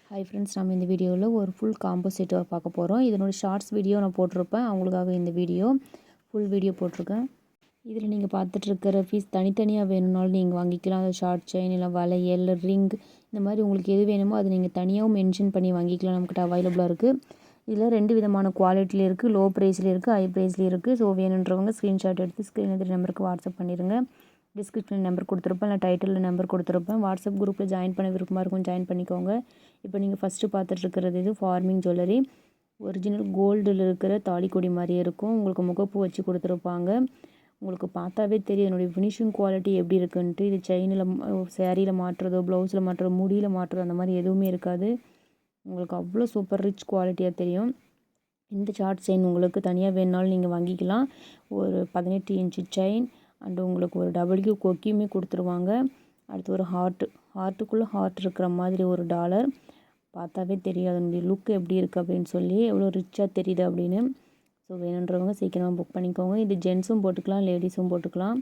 Hi friends, நம்ம இந்த வீடியோவில் ஒரு ஃபுல் காம்போ செட்டை பார்க்க போகிறோம். இதனோட ஷார்ட்ஸ் வீடியோ நான் போட்டிருப்பேன். அவங்களுக்காக இந்த வீடியோ ஃபுல் வீடியோ போட்டிருக்கேன். இதில் நீங்கள் பார்த்துட்ருக்கிற பீஸ் தனித்தனியாக வேணும்னாலும் நீங்கள் வாங்கிக்கலாம். அது ஷார்ட் செயின் இல்லை வளையல் ரிங் இந்த மாதிரி உங்களுக்கு எது வேணுமோ அது நீங்கள் தனியாகவும் மென்ஷன் பண்ணி வாங்கிக்கலாம். நம்மக்கிட்ட அவைலபிளாக இருக்குது. இதில் 2 விதமான குவாலிட்டியில் இருக்குது. லோ ப்ரைஸ்லேயும் இருக்குது, ஹை ப்ரைஸ்லேயும் இருக்குது. ஸோ வேணுன்றவங்க ஸ்க்ரீன்ஷாட் எடுத்து ஸ்க்ரீன் நம்பருக்கு வாட்ஸ்அப் பண்ணிடுங்க. டிஸ்கிரிப்ஷனில் நம்பர் கொடுத்துருப்பேன், இல்லை டைட்டிலில் நம்பர் கொடுத்துருப்பேன். வாட்ஸ்அப் குரூப்பில் ஜாயின் பண்ண விருப்பமாக இருக்கும், ஜாயின் பண்ணிக்கோங்க. இப்போ நீங்கள் ஃபஸ்ட்டு பார்த்துட்ருக்கிறது இது ஃபார்மிங் ஜுவல்லரி. ஒரிஜினல் கோல்டில் இருக்கிற தாலிக்கொடி மாதிரியே இருக்கும். உங்களுக்கு முகப்பு வச்சு கொடுத்துருப்பாங்க. உங்களுக்கு பார்த்தாவே தெரியும் என்னுடைய ஃபினிஷிங் குவாலிட்டி எப்படி இருக்குன்ட்டு. இது செயினில் சேரீயில் மாட்டுறதோ ப்ளவுஸில் மாட்டுறதோ முடியில் மாட்டுறதோ அந்த மாதிரி எதுவுமே இருக்காது. உங்களுக்கு அவ்வளோ சூப்பர் ரிச் குவாலிட்டியாக தெரியும். இந்த ஷார்ட் செயின் உங்களுக்கு தனியாக வேணுனாலும் நீங்கள் வாங்கிக்கலாம். ஒரு 18 இன்ச்சு செயின் அண்டு உங்களுக்கு ஒரு டபுள்யூ கொக்கியுமே கொடுத்துருவாங்க. அடுத்து ஒரு ஹார்ட்டுக்குள்ளே ஹார்ட் இருக்கிற மாதிரி ஒரு டாலர். பார்த்தாவே தெரியும் அதனுடைய லுக் எப்படி இருக்குது அப்படின்னு சொல்லி, எவ்வளோ ரிச்சாக தெரியுது அப்படின்னு. ஸோ வேணுன்றவங்க சீக்கிரமாக புக் பண்ணிக்கோங்க. இது ஜென்ஸும் போட்டுக்கலாம், லேடிஸும் போட்டுக்கலாம்.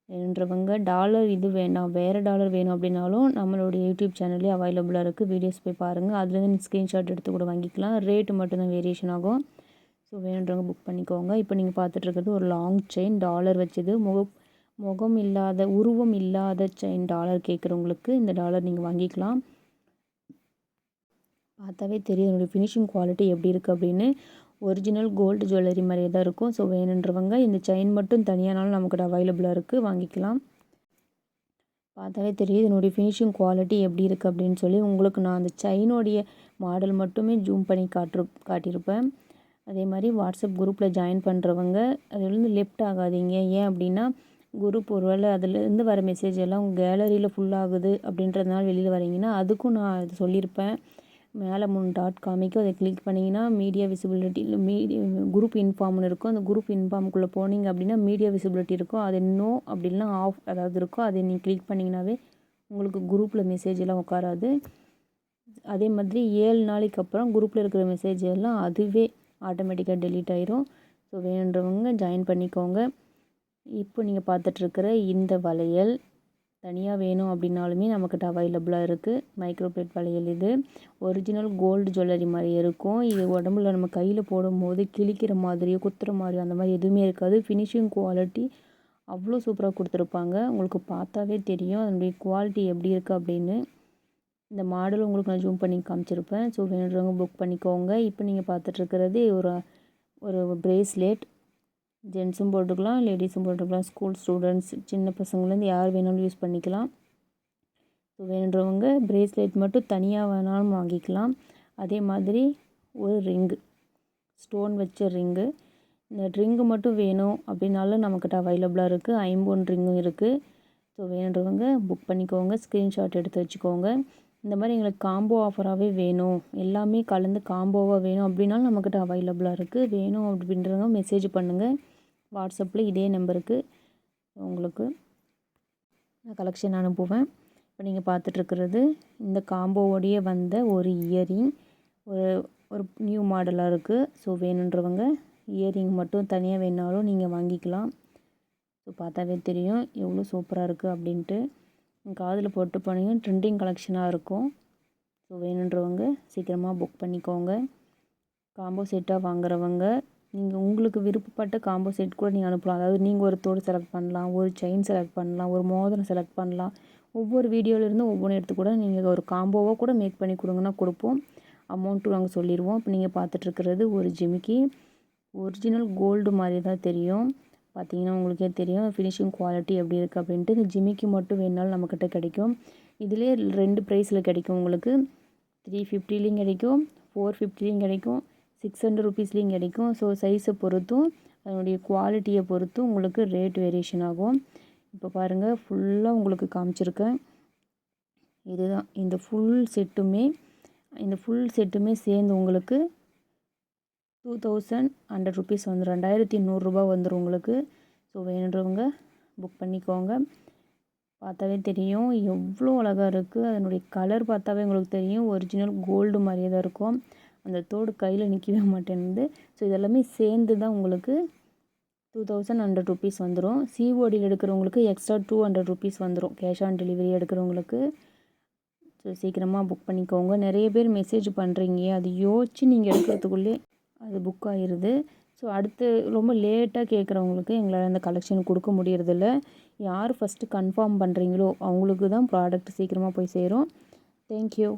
வேணுன்றவங்க டாலர் இது வேண்டாம், வேறு டாலர் வேணும் அப்படின்னாலும் நம்மளுடைய யூடியூப் சேனல்லே அவைலபிளாக இருக்குது. வீடியோஸ் போய் பாருங்கள். அதுலேருந்து ஸ்க்ரீன்ஷாட் எடுத்து கூட வாங்கிக்கலாம். ரேட்டு மட்டும்தான் வேரியேஷன் ஆகும். ஸோ வேணுன்றவங்க புக் பண்ணிக்கோங்க. இப்போ நீங்கள் பார்த்துட்ருக்கிறது ஒரு லாங் செயின் டாலர் வச்சது. முகம் இல்லாத உருவம் இல்லாத செயின் டாலர் கேட்குறவங்களுக்கு இந்த டாலர் நீங்கள் வாங்கிக்கலாம். பார்த்தாவே தெரியும் என்னுடைய ஃபினிஷிங் குவாலிட்டி எப்படி இருக்குது அப்படின்னு. ஒரிஜினல் கோல்டு ஜுவல்லரி மாதிரியே தான் இருக்கும். ஸோ வேணுன்றவங்க இந்த செயின் மட்டும் தனியானாலும் நமக்கு அவைலபிளாக இருக்குது, வாங்கிக்கலாம். பார்த்தாவே தெரியுது என்னுடைய ஃபினிஷிங் குவாலிட்டி எப்படி இருக்குது அப்படின்னு சொல்லி. உங்களுக்கு நான் அந்த செயினோடைய மாடல் மட்டுமே ஜூம் பண்ணி காட்டியிருப்பேன். அதே மாதிரி வாட்ஸ்அப் குரூப்பில் ஜாயின் பண்ணுறவங்க அதுலேருந்து லெஃப்ட் ஆகாதீங்க. ஏன் அப்படின்னா குரூப் ஒருவேளை அதுலேருந்து வர மெசேஜ் எல்லாம் உங்கள் கேலரியில் ஃபுல்லாகுது அப்படின்றதுனால வெளியில் வரீங்கன்னா அதுக்கும் நான் இது சொல்லியிருப்பேன். மேலே 3 டாட் காமிக்கும், அதை கிளிக் பண்ணிங்கன்னா மீடியா விசிபிலிட்டி குரூப் இன்ஃபார்ம்னு இருக்கும். அந்த குரூப் இன்ஃபார்முக்குள்ளே போனீங்க அப்படின்னா மீடியா விசிபிலிட்டி இருக்கும். அது நோ அப்படின்னா ஆஃப் அதாவது இருக்கும். அதை நீங்கள் கிளிக் பண்ணிங்கனாவே உங்களுக்கு குரூப்பில் மெசேஜ் எல்லாம் உட்காராது. அதே மாதிரி 7 நாளைக்கு அப்புறம் குரூப்பில் இருக்கிற மெசேஜ் எல்லாம் அதுவே ஆட்டோமேட்டிக்காக டெலீட் ஆயிரும். ஸோ வேணுன்றவங்க ஜாயின் பண்ணிக்கோங்க. இப்போ நீங்கள் பார்த்துட்ருக்கிற இந்த வளையல் தனியாக வேணும் அப்படின்னாலுமே நம்மக்கிட்ட அவைலபிளாக இருக்குது. மைக்ரோ பிளேட் வளையல். இது ஒரிஜினல் கோல்டு ஜுவல்லரி மாதிரி இருக்கும். இது உடம்புல நம்ம கையில் போடும்போது கிழிக்கிற மாதிரியோ குத்துற மாதிரியோ அந்த மாதிரி எதுவுமே இருக்காது. ஃபினிஷிங் குவாலிட்டி அவ்வளோ சூப்பராக கொடுத்துருப்பாங்க. உங்களுக்கு பார்த்தாவே தெரியும் அதனுடைய குவாலிட்டி எப்படி இருக்குது அப்படின்னு. இந்த மாடல் உங்களுக்கு நான் ஜூம் பண்ணி காமிச்சிருப்பேன். ஸோ வேணுன்றவங்க புக் பண்ணிக்கோங்க. இப்போ நீங்கள் பார்த்துட்ருக்கிறது ஒரு பிரேஸ்லெட். ஜென்ஸும் போட்டுக்கலாம், லேடிஸும் போட்டுக்கலாம். ஸ்கூல் ஸ்டூடெண்ட்ஸ் சின்ன பசங்கள்லேருந்து யார் வேணாலும் யூஸ் பண்ணிக்கலாம். ஸோ வேணுன்றவங்க பிரேஸ்லெட் மட்டும் தனியாக வேணாலும் வாங்கிக்கலாம். அதே மாதிரி ஒரு ரிங்கு, ஸ்டோன் வச்ச ரிங்கு. இந்த ரிங்கு மட்டும் வேணும் அப்படின்னாலும் நம்மக்கிட்ட அவைலபிளாக இருக்குது. 50 ரிங்கும் இருக்குது. ஸோ வேணுன்றவங்க புக் பண்ணிக்கோங்க. ஸ்க்ரீன்ஷாட் எடுத்து வச்சுக்கோங்க. இந்த மாதிரி எங்களுக்கு காம்போ ஆஃபராகவே வேணும், எல்லாமே கலந்து காம்போவாக வேணும் அப்படின்னாலும் நம்மக்கிட்ட அவைலபிளாக இருக்குது. வேணும் அப்படின்றவங்க மெசேஜ் பண்ணுங்கள். வாட்ஸ்அப்பில் இதே நம்பருக்கு உங்களுக்கு நான் கலெக்ஷன் அனுப்புவேன். இப்போ நீங்கள் பார்த்துட்ருக்கிறது இந்த காம்போவோடையே வந்த ஒரு இயரிங். ஒரு நியூ மாடலாக இருக்குது. ஸோ வேணுன்றவங்க இயரிங் மட்டும் தனியாக வேணாலும் நீங்கள் வாங்கிக்கலாம். ஸோ பார்த்தாவே தெரியும் எவ்வளோ சூப்பராக இருக்குது அப்படின்ட்டு. காதில் போட்டு போனீங்க ட்ரெண்டிங் கலெக்ஷனாக இருக்கும். ஸோ வேணுன்றவங்க சீக்கிரமாக புக் பண்ணிக்கோங்க. காம்போ செட்டாக வாங்குறவங்க நீங்கள் உங்களுக்கு விருப்பப்பட்ட காம்போ செட் கூட நீங்கள் அனுப்பலாம். அதாவது நீங்கள் ஒரு தோடு செலக்ட் பண்ணலாம், ஒரு செயின் செலக்ட் பண்ணலாம், ஒரு மோதிரம் செலக்ட் பண்ணலாம். ஒவ்வொரு வீடியோவிலேருந்து ஒவ்வொன்று எடுத்து கூட நீங்கள் ஒரு காம்போவாக கூட மேக் பண்ணி கொடுங்கன்னா கொடுப்போம். அமௌண்ட்டும் நாங்கள் சொல்லிடுவோம். இப்போ நீங்கள் பார்த்துட்ருக்கிறது ஒரு ஜிமிக்கி. ஒரிஜினல் கோல்டு மாதிரி தான் தெரியும். பார்த்தீங்கன்னா உங்களுக்கே தெரியும் ஃபினிஷிங் குவாலிட்டி எப்படி இருக்குது அப்படின்ட்டு. இந்த ஜிமிக்கி மட்டும் வேணாலும் நம்மக்கிட்ட கிடைக்கும். இதிலே 2 ப்ரைஸில் கிடைக்கும் உங்களுக்கு. 350லேயும் கிடைக்கும், 450லேயும் கிடைக்கும், 600 ருபீஸ்லேயும் கிடைக்கும். ஸோ சைஸை பொறுத்தும் அதனுடைய குவாலிட்டியை பொறுத்தும் உங்களுக்கு ரேட் வேரியேஷன் ஆகும். இப்போ பாருங்கள் ஃபுல்லாக உங்களுக்கு காமிச்சிருக்கேன். இதுதான் இந்த ஃபுல் செட்டுமே சேர்ந்து உங்களுக்கு 2100 ருபீஸ் வந்துடும். 2100 ரூபா வந்துடும் உங்களுக்கு. ஸோ வேணுன்றவங்க புக் பண்ணிக்கோங்க. பார்த்தாவே தெரியும் எவ்வளோ அழகாக இருக்குது. அதனுடைய கலர் பார்த்தாவே உங்களுக்கு தெரியும் ஒரிஜினல் கோல்டு மாதிரியே தான் இருக்கும். அந்த தோடு கையில் நிற்கவே மாட்டேன்னுது. ஸோ இதெல்லாமே சேர்ந்து தான் உங்களுக்கு 2100 ருபீஸ் வந்துடும். சிஓடியில் எடுக்கிறவங்களுக்கு எக்ஸ்ட்ரா 200 ருபீஸ் வந்துடும். கேஷ் ஆன் டெலிவரி எடுக்கிறவங்களுக்கு. ஸோ ஸோ சீக்கிரமாக புக் பண்ணிக்கோங்க. நிறைய பேர் மெசேஜ் பண்ணுறீங்க, அது யோசித்து நீங்கள் எடுக்கிறதுக்குள்ளே அது புக் ஆகிடுது. ஸோ அடுத்து ரொம்ப லேட்டாக கேட்குறவங்களுக்கு எங்களால் அந்த கலெக்ஷன் கொடுக்க முடியறதில்ல. யார் ஃபஸ்ட்டு கன்ஃபார்ம் பண்ணுறீங்களோ அவங்களுக்கு தான் ப்ராடக்ட் சீக்கிரமாக போய் சேரும். தேங்க்யூ.